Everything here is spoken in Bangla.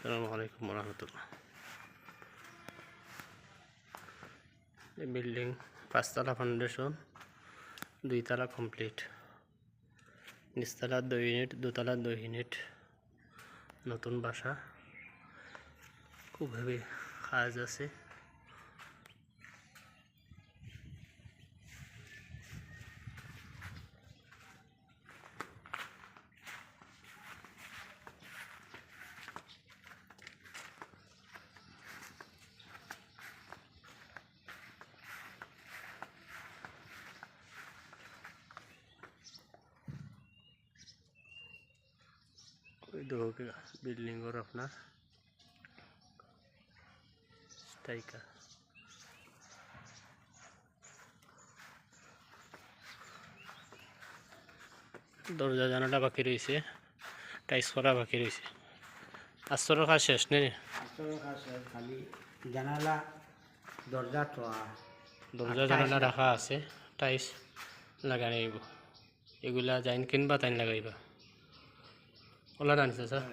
আসসালামু আলাইকুম রহমতুল্লাহ। এই বিল্ডিং 5 তলা ফাউন্ডেশন, 2 তলা কমপ্লিট, নিচতলা 2 ইউনিট, দোতলা 2 ইউনিট, নতুন বাসা। খুব হেভি কাজ আছে। বিল্ডিং ওর আপনার স্ট্রাইকার দরজা জানালা বাকি রয়েছে, টাইস করা বাকি রয়েছে। আস্তরের কাজ শেষ নেই, খালি জানালা দরজা তো দরজা জানালা রাখা আছে, টাইস লাগাইব। এগুলা যাইন কিনবা তাই লাগাইবা। ওলা আনছে স্যার।